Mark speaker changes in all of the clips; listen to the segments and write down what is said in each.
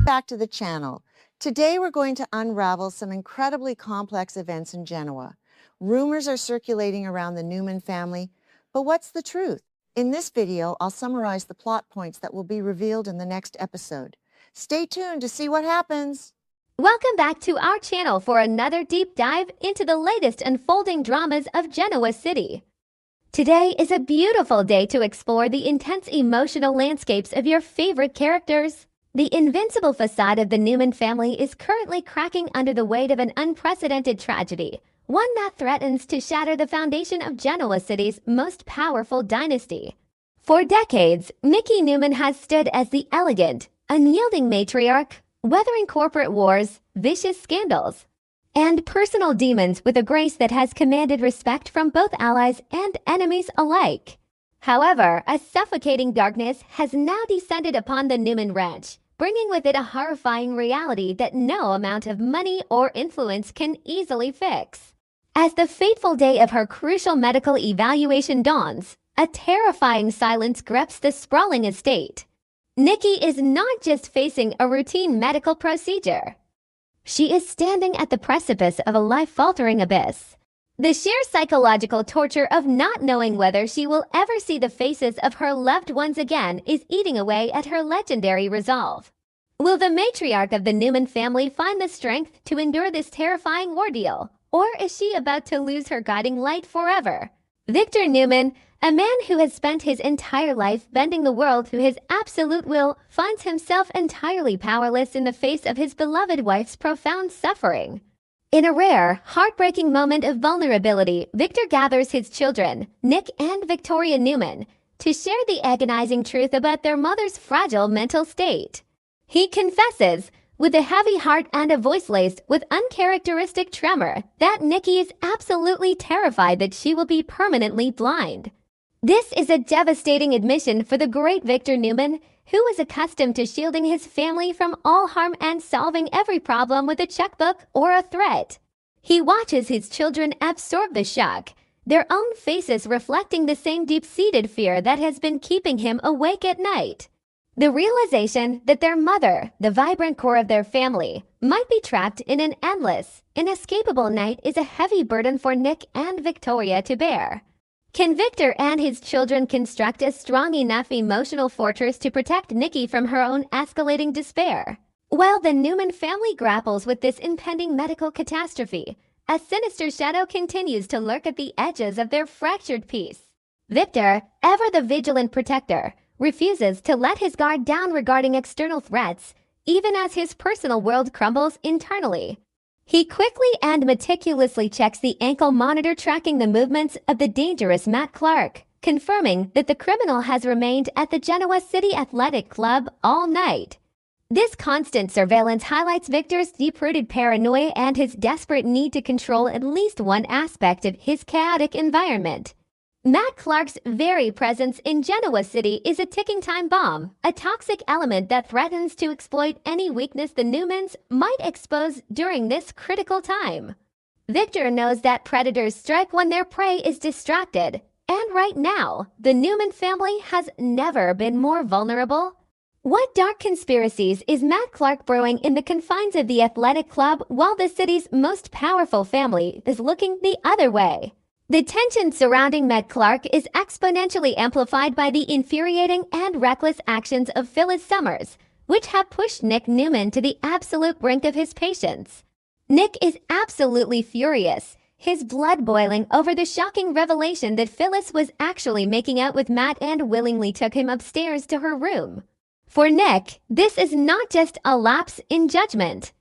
Speaker 1: back to the channel. Today we're going to unravel some incredibly complex events in Genoa. Rumors are circulating around the Newman family, but what's the truth? In this video, I'll summarize the plot points that will be revealed in the next episode. Stay tuned to see what happens.
Speaker 2: Welcome back to our channel for another deep dive into the latest unfolding dramas of Genoa City. Today is a beautiful day to explore the intense emotional landscapes of your favorite characters. The invincible facade of the Newman family is currently cracking under the weight of an unprecedented tragedy, one that threatens to shatter the foundation of Genoa City's most powerful dynasty. For decades, Nikki Newman has stood as the elegant, unyielding matriarch, weathering corporate wars, vicious scandals, and personal demons with a grace that has commanded respect from both allies and enemies alike. However, a suffocating darkness has now descended upon the Newman ranch, bringing with it a horrifying reality that no amount of money or influence can easily fix. As the fateful day of her crucial medical evaluation dawns, a terrifying silence grips the sprawling estate. Nikki is not just facing a routine medical procedure. She is standing at the precipice of a life-altering abyss. The sheer psychological torture of not knowing whether she will ever see the faces of her loved ones again is eating away at her legendary resolve. Will the matriarch of the Newman family find the strength to endure this terrifying ordeal, or is she about to lose her guiding light forever? Victor Newman, a man who has spent his entire life bending the world to his absolute will, finds himself entirely powerless in the face of his beloved wife's profound suffering. In a rare, heartbreaking moment of vulnerability, Victor gathers his children, Nick and Victoria Newman, to share the agonizing truth about their mother's fragile mental state. He confesses, with a heavy heart and a voice laced with uncharacteristic tremor, that Nikki is absolutely terrified that she will be permanently blind. This is a devastating admission for the great Victor Newman, who was accustomed to shielding his family from all harm and solving every problem with a checkbook or a threat. He watches his children absorb the shock, their own faces reflecting the same deep-seated fear that has been keeping him awake at night. The realization that their mother, the vibrant core of their family, might be trapped in an endless, inescapable night is a heavy burden for Nick and Victoria to bear. Can Victor and his children construct a strong enough emotional fortress to protect Nikki from her own escalating despair? While the Newman family grapples with this impending medical catastrophe, a sinister shadow continues to lurk at the edges of their fractured peace. Victor, ever the vigilant protector, refuses to let his guard down regarding external threats, even as his personal world crumbles internally. He quickly and meticulously checks the ankle monitor tracking the movements of the dangerous Matt Clark, confirming that the criminal has remained at the Genoa City Athletic Club all night. This constant surveillance highlights Victor's deep-rooted paranoia and his desperate need to control at least one aspect of his chaotic environment. Matt Clark's very presence in Genoa City is a ticking time bomb, a toxic element that threatens to exploit any weakness the Newmans might expose during this critical time. Victor knows that predators strike when their prey is distracted, and right now, the Newman family has never been more vulnerable. What dark conspiracies is Matt Clark brewing in the confines of the athletic club while the city's most powerful family is looking the other way? The tension surrounding Matt Clark is exponentially amplified by the infuriating and reckless actions of Phyllis Summers, which have pushed Nick Newman to the absolute brink of his patience. Nick is absolutely furious, his blood boiling over the shocking revelation that Phyllis was actually making out with Matt and willingly took him upstairs to her room. For Nick, this is not just a lapse in judgment.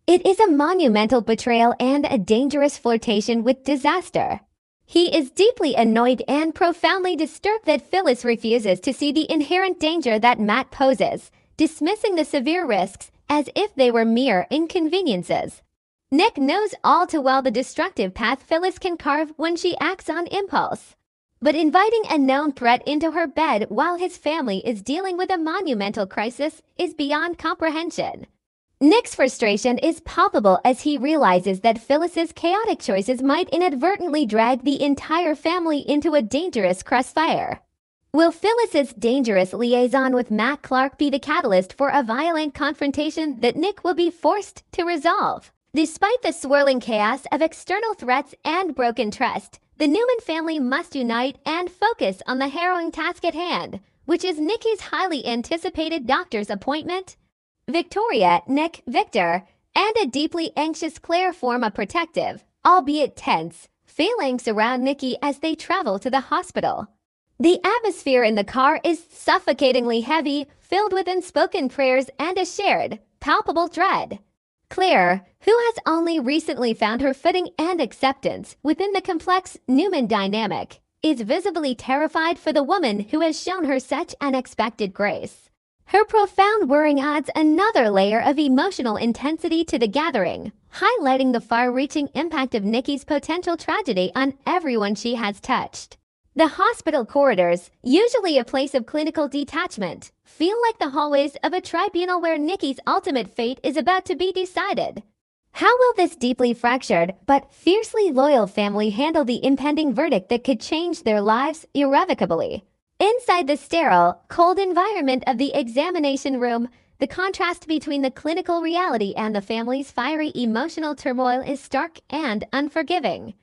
Speaker 2: It is a monumental betrayal and a dangerous flirtation with disaster. He is deeply annoyed and profoundly disturbed that Phyllis refuses to see the inherent danger that Matt poses, dismissing the severe risks as if they were mere inconveniences. Nick knows all too well the destructive path Phyllis can carve when she acts on impulse. But inviting a known threat into her bed while his family is dealing with a monumental crisis is beyond comprehension. Nick's frustration is palpable as he realizes that Phyllis's chaotic choices might inadvertently drag the entire family into a dangerous crossfire. Will Phyllis's dangerous liaison with Matt Clark be the catalyst for a violent confrontation that Nick will be forced to resolve? Despite the swirling chaos of external threats and broken trust, the Newman family must unite and focus on the harrowing task at hand, which is Nikki's highly anticipated doctor's appointment. Victoria, Nick, Victor, and a deeply anxious Claire form a protective, albeit tense, phalanx around Nikki as they travel to the hospital. The atmosphere in the car is suffocatingly heavy, filled with unspoken prayers and a shared, palpable dread. Claire, who has only recently found her footing and acceptance within the complex Newman dynamic, is visibly terrified for the woman who has shown her such unexpected grace. Her profound worrying adds another layer of emotional intensity to the gathering, highlighting the far-reaching impact of Nikki's potential tragedy on everyone she has touched. The hospital corridors, usually a place of clinical detachment, feel like the hallways of a tribunal where Nikki's ultimate fate is about to be decided. How will this deeply fractured but fiercely loyal family handle the impending verdict that could change their lives irrevocably? Inside the sterile, cold environment of the examination room, the contrast between the clinical reality and the family's fiery emotional turmoil is stark and unforgiving.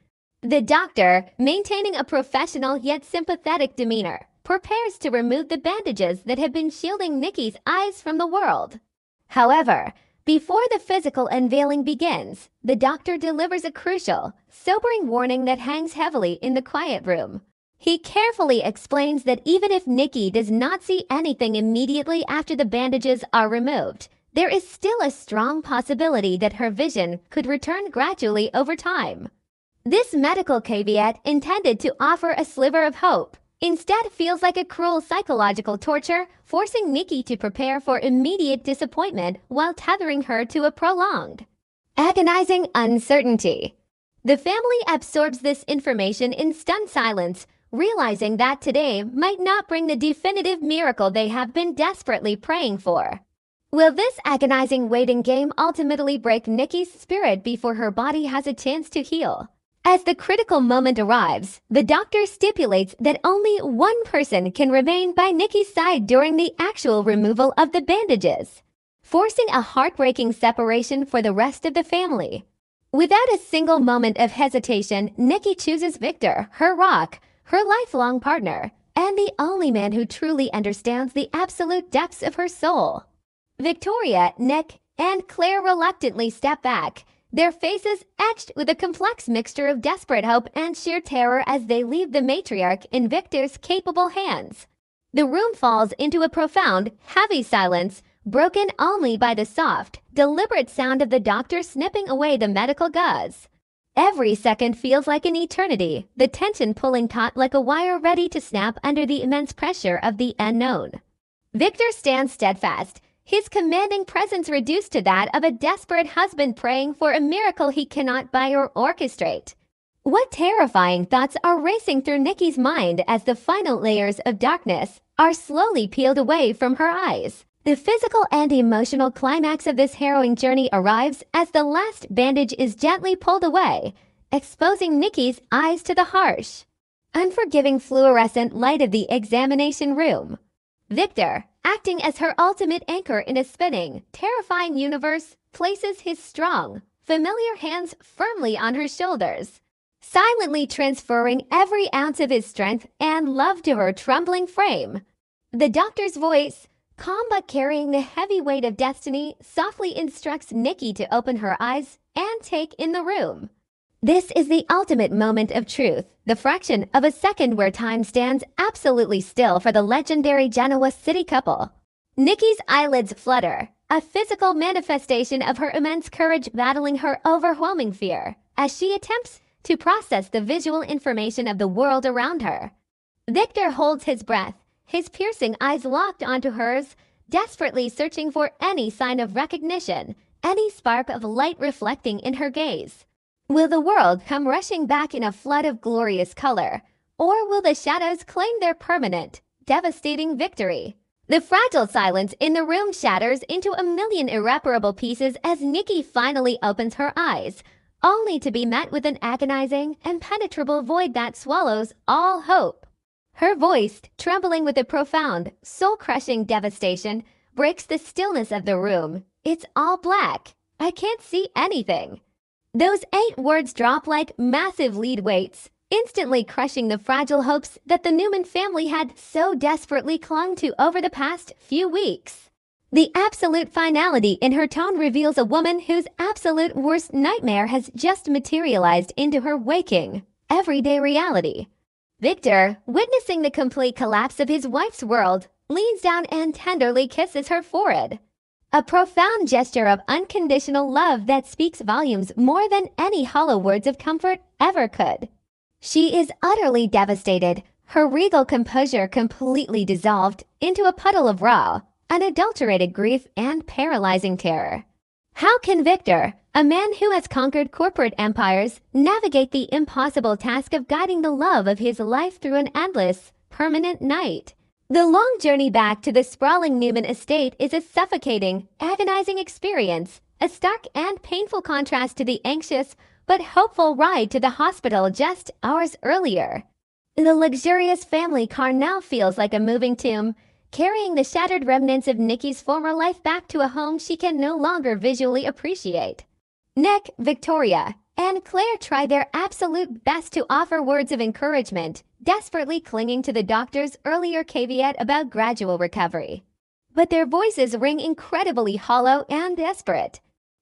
Speaker 2: The doctor, maintaining a professional yet sympathetic demeanor, prepares to remove the bandages that have been shielding Nikki's eyes from the world. However, before the physical unveiling begins, the doctor delivers a crucial, sobering warning that hangs heavily in the quiet room. He carefully explains that even if Nikki does not see anything immediately after the bandages are removed, there is still a strong possibility that her vision could return gradually over time. This medical caveat, intended to offer a sliver of hope, instead feels like a cruel psychological torture, forcing Nikki to prepare for immediate disappointment while tethering her to a prolonged, agonizing uncertainty. The family absorbs this information in stunned silence, realizing that today might not bring the definitive miracle they have been desperately praying for. Will this agonizing waiting game ultimately break Nikki's spirit before her body has a chance to heal? As the critical moment arrives, the doctor stipulates that only one person can remain by Nikki's side during the actual removal of the bandages, forcing a heartbreaking separation for the rest of the family. Without a single moment of hesitation, Nikki chooses Victor, her rock, her lifelong partner, and the only man who truly understands the absolute depths of her soul. Victoria, Nick, and Claire reluctantly step back, their faces etched with a complex mixture of desperate hope and sheer terror as they leave the matriarch in Victor's capable hands. The room falls into a profound, heavy silence, broken only by the soft, deliberate sound of the doctor snipping away the medical gauze. Every second feels like an eternity, the tension pulling taut like a wire ready to snap under the immense pressure of the unknown. Victor stands steadfast, his commanding presence reduced to that of a desperate husband praying for a miracle he cannot buy or orchestrate. What terrifying thoughts are racing through Nikki's mind as the final layers of darkness are slowly peeled away from her eyes? The physical and emotional climax of this harrowing journey arrives as the last bandage is gently pulled away, exposing Nikki's eyes to the harsh, unforgiving fluorescent light of the examination room. Victor, acting as her ultimate anchor in a spinning, terrifying universe, places his strong, familiar hands firmly on her shoulders, silently transferring every ounce of his strength and love to her trembling frame. The doctor's voice, calm but carrying the heavy weight of destiny, softly instructs Nikki to open her eyes and take in the room. This is the ultimate moment of truth, the fraction of a second where time stands absolutely still for the legendary Genoa City couple. Nikki's eyelids flutter, a physical manifestation of her immense courage battling her overwhelming fear, as she attempts to process the visual information of the world around her. Victor holds his breath, his piercing eyes locked onto hers, desperately searching for any sign of recognition, any spark of light reflecting in her gaze. Will the world come rushing back in a flood of glorious color, or will the shadows claim their permanent, devastating victory? The fragile silence in the room shatters into a million irreparable pieces as Nikki finally opens her eyes, only to be met with an agonizing, impenetrable void that swallows all hope. Her voice, trembling with a profound, soul-crushing devastation, breaks the stillness of the room. "It's all black. I can't see anything." Those 8 words drop like massive lead weights, instantly crushing the fragile hopes that the Newman family had so desperately clung to over the past few weeks. The absolute finality in her tone reveals a woman whose absolute worst nightmare has just materialized into her waking, everyday reality. Victor, witnessing the complete collapse of his wife's world, leans down and tenderly kisses her forehead. A profound gesture of unconditional love that speaks volumes more than any hollow words of comfort ever could. She is utterly devastated, her regal composure completely dissolved into a puddle of raw, unadulterated grief and paralyzing terror. How can Victor, a man who has conquered corporate empires, navigate the impossible task of guiding the love of his life through an endless, permanent night? The long journey back to the sprawling Newman estate is a suffocating, agonizing experience, a stark and painful contrast to the anxious but hopeful ride to the hospital just hours earlier. The luxurious family car now feels like a moving tomb, carrying the shattered remnants of Nikki's former life back to a home she can no longer visually appreciate. Nick, Victoria, and Claire try their absolute best to offer words of encouragement, desperately clinging to the doctor's earlier caveat about gradual recovery. But their voices ring incredibly hollow and desperate.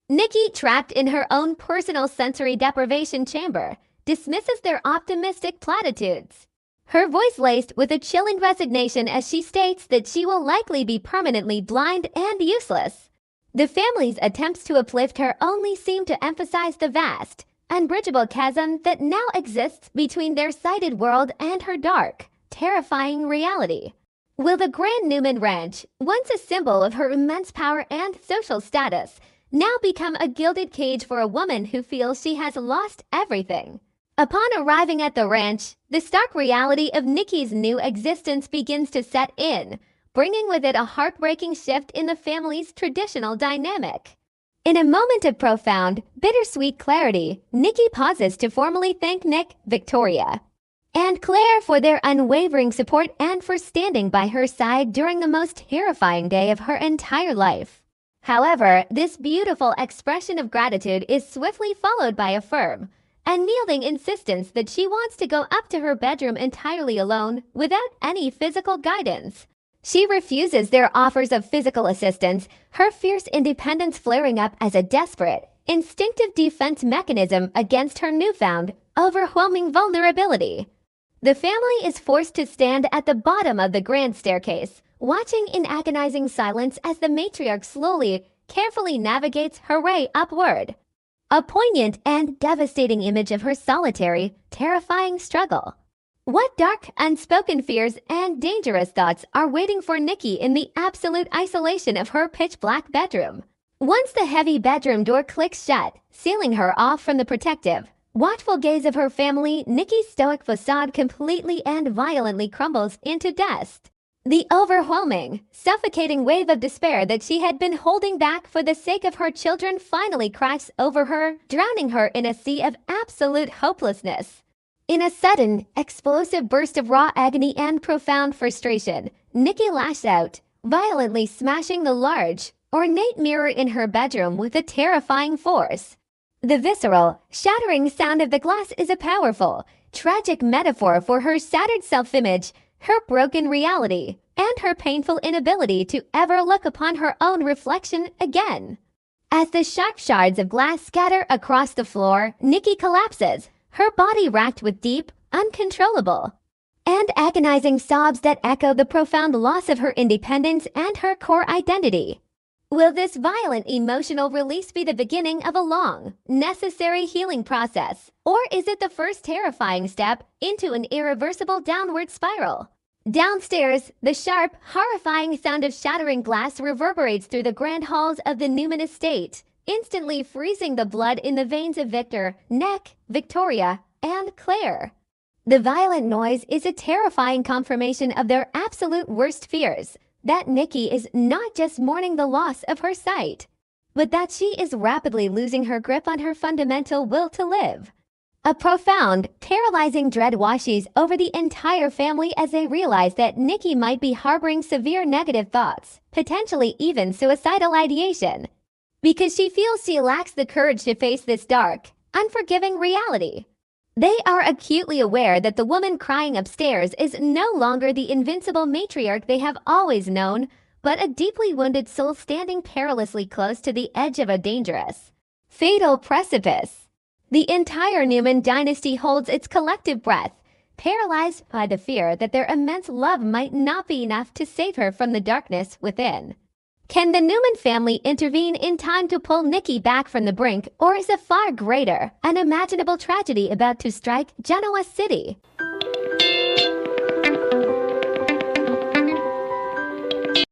Speaker 2: Nikki, trapped in her own personal sensory deprivation chamber, dismisses their optimistic platitudes. Her voice laced with a chilling resignation as she states that she will likely be permanently blind and useless. The family's attempts to uplift her only seem to emphasize the vast, unbridgeable chasm that now exists between their sighted world and her dark, terrifying reality. Will the Grand Newman Ranch, once a symbol of her immense power and social status, now become a gilded cage for a woman who feels she has lost everything? Upon arriving at the ranch, the stark reality of Nikki's new existence begins to set in, bringing with it a heartbreaking shift in the family's traditional dynamic. In a moment of profound, bittersweet clarity, Nikki pauses to formally thank Nick, Victoria, and Claire for their unwavering support and for standing by her side during the most terrifying day of her entire life. However, this beautiful expression of gratitude is swiftly followed by a firm, unyielding insistence that she wants to go up to her bedroom entirely alone without any physical guidance. She refuses their offers of physical assistance, her fierce independence flaring up as a desperate, instinctive defense mechanism against her newfound, overwhelming vulnerability. The family is forced to stand at the bottom of the grand staircase, watching in agonizing silence as the matriarch slowly, carefully navigates her way upward. A poignant and devastating image of her solitary, terrifying struggle. What dark, unspoken fears and dangerous thoughts are waiting for Nikki in the absolute isolation of her pitch-black bedroom? Once the heavy bedroom door clicks shut, sealing her off from the protective, watchful gaze of her family, Nikki's stoic facade completely and violently crumbles into dust. The overwhelming, suffocating wave of despair that she had been holding back for the sake of her children finally crashes over her, drowning her in a sea of absolute hopelessness. In a sudden, explosive burst of raw agony and profound frustration, Nikki lashed out, violently smashing the large, ornate mirror in her bedroom with a terrifying force. The visceral, shattering sound of the glass is a powerful, tragic metaphor for her shattered self-image, her broken reality, and her painful inability to ever look upon her own reflection again. As the sharp shards of glass scatter across the floor, Nikki collapses, her body racked with deep, uncontrollable, and agonizing sobs that echo the profound loss of her independence and her core identity. Will this violent emotional release be the beginning of a long, necessary healing process, or is it the first terrifying step into an irreversible downward spiral? Downstairs, the sharp, horrifying sound of shattering glass reverberates through the grand halls of the Newman estate, instantly freezing the blood in the veins of Victor, Nick, Victoria, and Claire. The violent noise is a terrifying confirmation of their absolute worst fears, that Nikki is not just mourning the loss of her sight, but that she is rapidly losing her grip on her fundamental will to live. A profound, paralyzing dread washes over the entire family as they realize that Nikki might be harboring severe negative thoughts, potentially even suicidal ideation, because she feels she lacks the courage to face this dark, unforgiving reality. They are acutely aware that the woman crying upstairs is no longer the invincible matriarch they have always known, but a deeply wounded soul standing perilously close to the edge of a dangerous, fatal precipice. The entire Newman dynasty holds its collective breath, paralyzed by the fear that their immense love might not be enough to save her from the darkness within. Can the Newman family intervene in time to pull Nikki back from the brink, or is a far greater, unimaginable tragedy about to strike Genoa City?